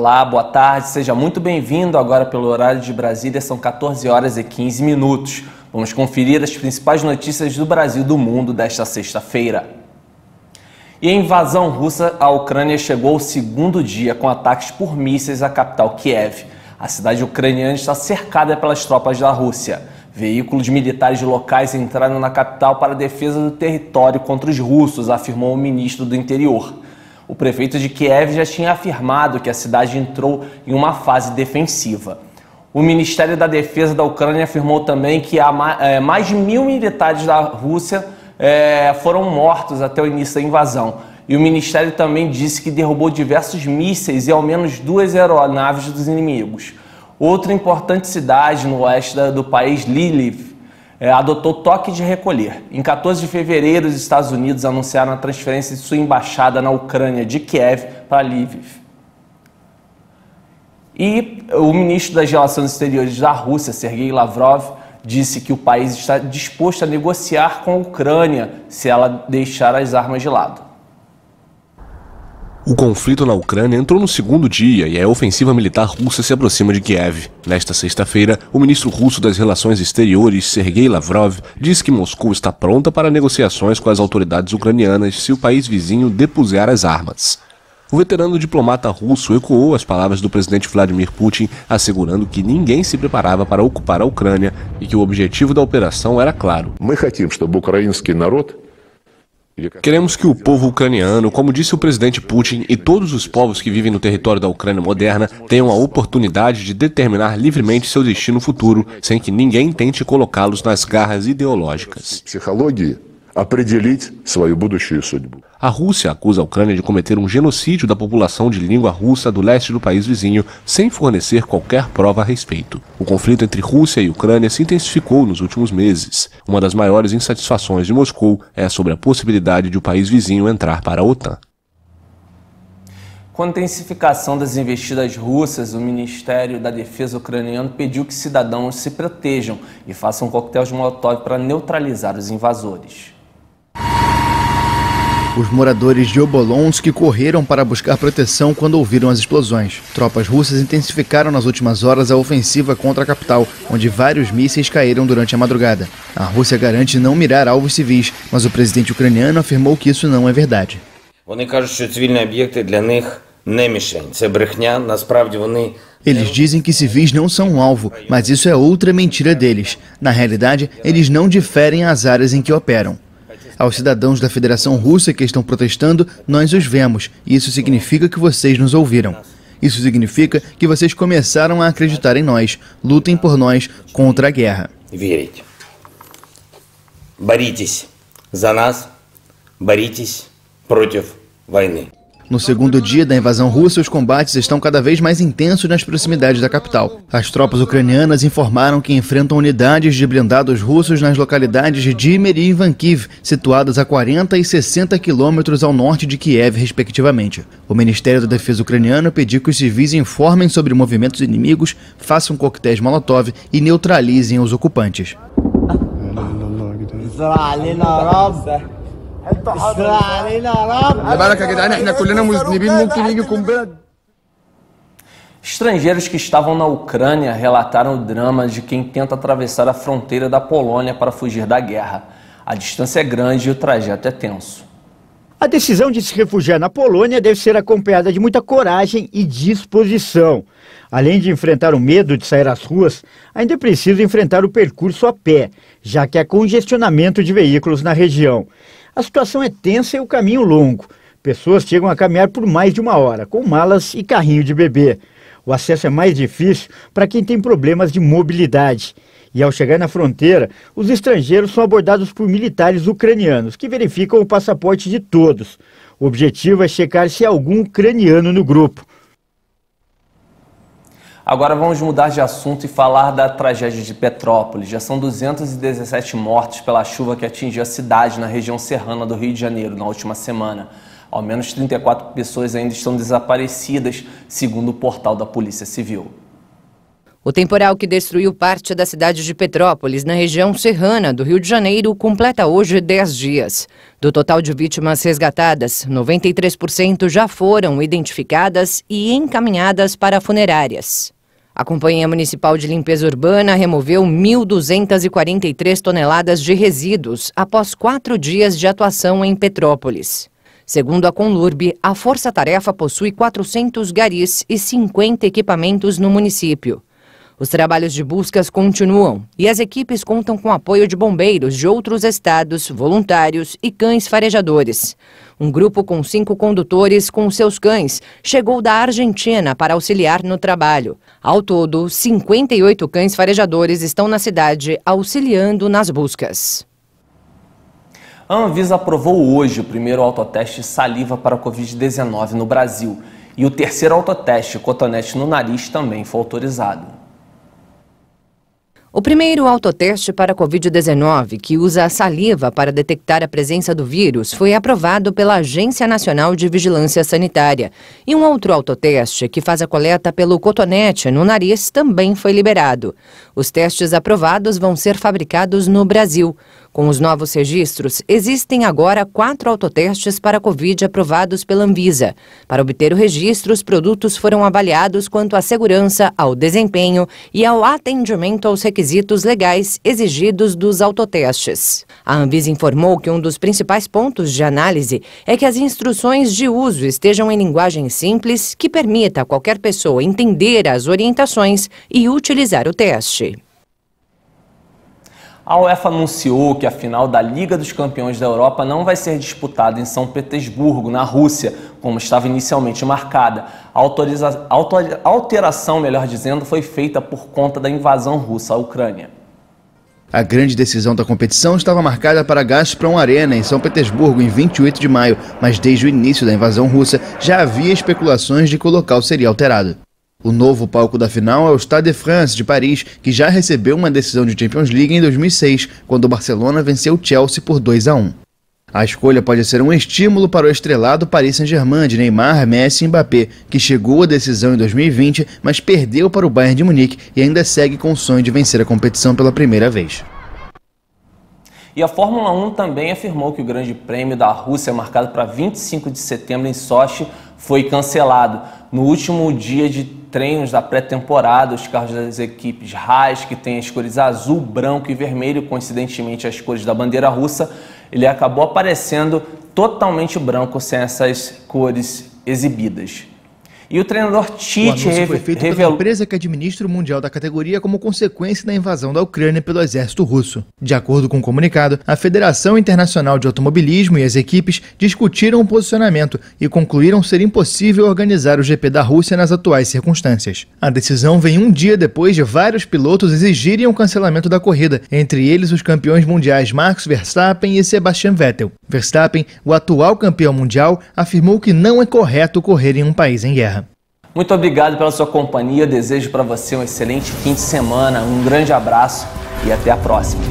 Olá, boa tarde, seja muito bem-vindo. Agora pelo horário de Brasília são 14 horas e 15 minutos. Vamos conferir as principais notícias do Brasil e do mundo desta sexta-feira. E a invasão russa à Ucrânia chegou ao segundo dia com ataques por mísseis à capital Kiev. A cidade ucraniana está cercada pelas tropas da Rússia. Veículos militares locais entraram na capital para a defesa do território contra os russos, afirmou o ministro do Interior. O prefeito de Kiev já tinha afirmado que a cidade entrou em uma fase defensiva. O Ministério da Defesa da Ucrânia afirmou também que mais de 1.000 militares da Rússia foram mortos até o início da invasão. E o Ministério também disse que derrubou diversos mísseis e ao menos 2 aeronaves dos inimigos. Outra importante cidade no oeste do país, Lviv, adotou toque de recolher. Em 14 de fevereiro, os Estados Unidos anunciaram a transferência de sua embaixada na Ucrânia de Kiev para Lviv. E o ministro das Relações Exteriores da Rússia, Sergei Lavrov, disse que o país está disposto a negociar com a Ucrânia se ela deixar as armas de lado. O conflito na Ucrânia entrou no segundo dia e a ofensiva militar russa se aproxima de Kiev. Nesta sexta-feira, o ministro russo das Relações Exteriores, Sergei Lavrov, disse que Moscou está pronta para negociações com as autoridades ucranianas se o país vizinho depuser as armas. O veterano diplomata russo ecoou as palavras do presidente Vladimir Putin, assegurando que ninguém se preparava para ocupar a Ucrânia e que o objetivo da operação era claro. Queremos que o povo ucraniano, como disse o presidente Putin, e todos os povos que vivem no território da Ucrânia moderna tenham a oportunidade de determinar livremente seu destino futuro, sem que ninguém tente colocá-los nas garras ideológicas. A Rússia acusa a Ucrânia de cometer um genocídio da população de língua russa do leste do país vizinho, sem fornecer qualquer prova a respeito. O conflito entre Rússia e Ucrânia se intensificou nos últimos meses. Uma das maiores insatisfações de Moscou é sobre a possibilidade de o país vizinho entrar para a OTAN. Com a intensificação das investidas russas, o Ministério da Defesa ucraniano pediu que cidadãos se protejam e façam coquetéis Molotov para neutralizar os invasores. Os moradores de Obolonsk correram para buscar proteção quando ouviram as explosões. Tropas russas intensificaram nas últimas horas a ofensiva contra a capital, onde vários mísseis caíram durante a madrugada. A Rússia garante não mirar alvos civis, mas o presidente ucraniano afirmou que isso não é verdade. Eles dizem que civis não são um alvo, mas isso é outra mentira deles. Na realidade, eles não diferem as áreas em que operam. Aos cidadãos da Federação Russa que estão protestando, nós os vemos, e isso significa que vocês nos ouviram. Isso significa que vocês começaram a acreditar em nós. Lutem por nós contra a guerra. Боритесь за нас, боритесь против войны. No segundo dia da invasão russa, os combates estão cada vez mais intensos nas proximidades da capital. As tropas ucranianas informaram que enfrentam unidades de blindados russos nas localidades de Dimer e Ivankiv, situadas a 40 e 60 quilômetros ao norte de Kiev, respectivamente. O Ministério da Defesa ucraniano pediu que os civis informem sobre movimentos inimigos, façam coquetéis Molotov e neutralizem os ocupantes. Estrangeiros que estavam na Ucrânia relataram o drama de quem tenta atravessar a fronteira da Polônia para fugir da guerra. A distância é grande e o trajeto é tenso. A decisão de se refugiar na Polônia deve ser acompanhada de muita coragem e disposição. Além de enfrentar o medo de sair às ruas, ainda é preciso enfrentar o percurso a pé, já que há congestionamento de veículos na região. A situação é tensa e o caminho longo. Pessoas chegam a caminhar por mais de 1 hora, com malas e carrinho de bebê. O acesso é mais difícil para quem tem problemas de mobilidade. E ao chegar na fronteira, os estrangeiros são abordados por militares ucranianos, que verificam o passaporte de todos. O objetivo é checar se há algum ucraniano no grupo. Agora vamos mudar de assunto e falar da tragédia de Petrópolis. Já são 217 mortos pela chuva que atingiu a cidade na região serrana do Rio de Janeiro na última semana. Ao menos 34 pessoas ainda estão desaparecidas, segundo o portal da Polícia Civil. O temporal que destruiu parte da cidade de Petrópolis, na região serrana do Rio de Janeiro, completa hoje 10 dias. Do total de vítimas resgatadas, 93% já foram identificadas e encaminhadas para funerárias. A Companhia Municipal de Limpeza Urbana removeu 1.243 toneladas de resíduos após 4 dias de atuação em Petrópolis. Segundo a Conlurb, a Força-Tarefa possui 400 garis e 50 equipamentos no município. Os trabalhos de buscas continuam e as equipes contam com apoio de bombeiros de outros estados, voluntários e cães farejadores. Um grupo com 5 condutores com seus cães chegou da Argentina para auxiliar no trabalho. Ao todo, 58 cães farejadores estão na cidade auxiliando nas buscas. A Anvisa aprovou hoje o primeiro autoteste saliva para a Covid-19 no Brasil. E o terceiro autoteste cotonete no nariz também foi autorizado. O primeiro autoteste para a Covid-19, que usa a saliva para detectar a presença do vírus, foi aprovado pela Agência Nacional de Vigilância Sanitária. E um outro autoteste, que faz a coleta pelo cotonete no nariz, também foi liberado. Os testes aprovados vão ser fabricados no Brasil. Com os novos registros, existem agora 4 autotestes para a Covid aprovados pela Anvisa. Para obter o registro, os produtos foram avaliados quanto à segurança, ao desempenho e ao atendimento aos requisitos legais exigidos dos autotestes. A Anvisa informou que um dos principais pontos de análise é que as instruções de uso estejam em linguagem simples, que permita a qualquer pessoa entender as orientações e utilizar o teste. A UEFA anunciou que a final da Liga dos Campeões da Europa não vai ser disputada em São Petersburgo, na Rússia, como estava inicialmente marcada. A alteração, melhor dizendo, foi feita por conta da invasão russa à Ucrânia. A grande decisão da competição estava marcada para a Gazprom Arena, em São Petersburgo, em 28 de maio, mas desde o início da invasão russa já havia especulações de que o local seria alterado. O novo palco da final é o Stade de France, de Paris, que já recebeu uma decisão de Champions League em 2006, quando o Barcelona venceu o Chelsea por 2-1. A escolha pode ser um estímulo para o estrelado Paris Saint-Germain de Neymar, Messi e Mbappé, que chegou à decisão em 2020, mas perdeu para o Bayern de Munique e ainda segue com o sonho de vencer a competição pela primeira vez. E a Fórmula 1 também afirmou que o Grande Prêmio da Rússia, marcado para 25 de setembro em Sochi, foi cancelado. No último dia de treinos da pré-temporada, os carros das equipes Haas, que têm as cores azul, branco e vermelho, coincidentemente as cores da bandeira russa, ele acabou aparecendo totalmente branco, sem essas cores exibidas. E o treinador Tite foi feito pela empresa que administra o Mundial da categoria como consequência da invasão da Ucrânia pelo exército russo. De acordo com o comunicado, a Federação Internacional de Automobilismo e as equipes discutiram o posicionamento e concluíram ser impossível organizar o GP da Rússia nas atuais circunstâncias. A decisão vem um dia depois de vários pilotos exigirem o cancelamento da corrida, entre eles os campeões mundiais Max Verstappen e Sebastian Vettel. Verstappen, o atual campeão mundial, afirmou que não é correto correr em um país em guerra. Muito obrigado pela sua companhia, desejo para você um excelente fim de semana, um grande abraço e até a próxima.